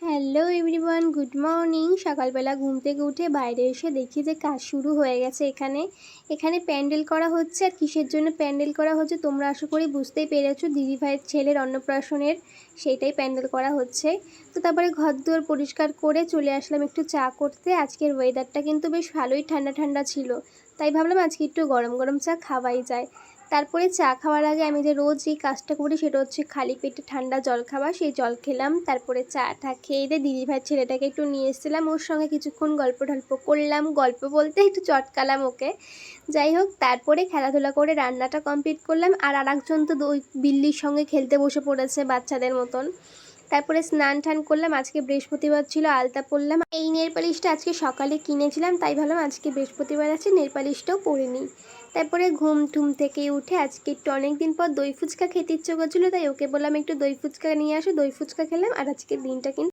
Hello everyone, good morning. সকালবেলা ঘুম থেকে উঠে বাইরে এসে দেখি যে কাজ শুরু হয়ে গেছে। এখানে প্যান্ডেল করা হচ্ছে। আর কিসের জন্য প্যান্ডেল করা হচ্ছে তোমরা আশা করি বুঝতেই পেরেছো, দিদিভাইয়ের ছেলের অন্নপ্রাশনের সেইটাই প্যান্ডেল করা হচ্ছে। তো তারপরে ঘর দুয়ার পরিষ্কার করে চলে আসলাম একটু চা করতে। আজকের ওয়েদারটা কিন্তু বেশ ভালোই ঠান্ডা ঠান্ডা ছিল, তাই ভাবলাম আজকে একটু গরম গরম চা খাওয়াই যায়। তারপরে চা খাওয়ার আগে আমি যে রোজ এই কাজটা করি সেটা হচ্ছে খালি পেটে ঠান্ডা জল খাওয়া। সেই জল খেলাম, তারপরে চাটা খেয়ে দিয়ে দিদিভাইয়ের ছেলেটাকে একটু নিয়ে এসেছিলাম, ওর সঙ্গে কিছুক্ষণ গল্প টল্প করলাম, গল্প বলতে একটু চটকালাম ওকে। যাই হোক, তারপরে খেলাধুলা করে রান্নাটা কমপ্লিট করলাম। আর আরেকজন তো ওই বিল্লির সঙ্গে খেলতে বসে পড়েছে বাচ্চাদের মতন। তারপরে স্নান টান করলাম, আজকে বৃহস্পতিবার ছিল, আলতা পরলাম। এই নেল পালিশটা আজকে সকালে কিনেছিলাম, তাই ভাবলাম আজকে বৃহস্পতিবার আছে, নেল পালিশটাও পরে নিই। তারপরে ঘুম টুম থেকে উঠে আজকে একটু অনেক দিন পর দই ফুচকা খেতে ইচ্ছে করছিলো, তাই ওকে বললাম একটু দই ফুচকা নিয়ে আসো। দই ফুচকা খেলাম। আর আজকের দিনটা কিন্তু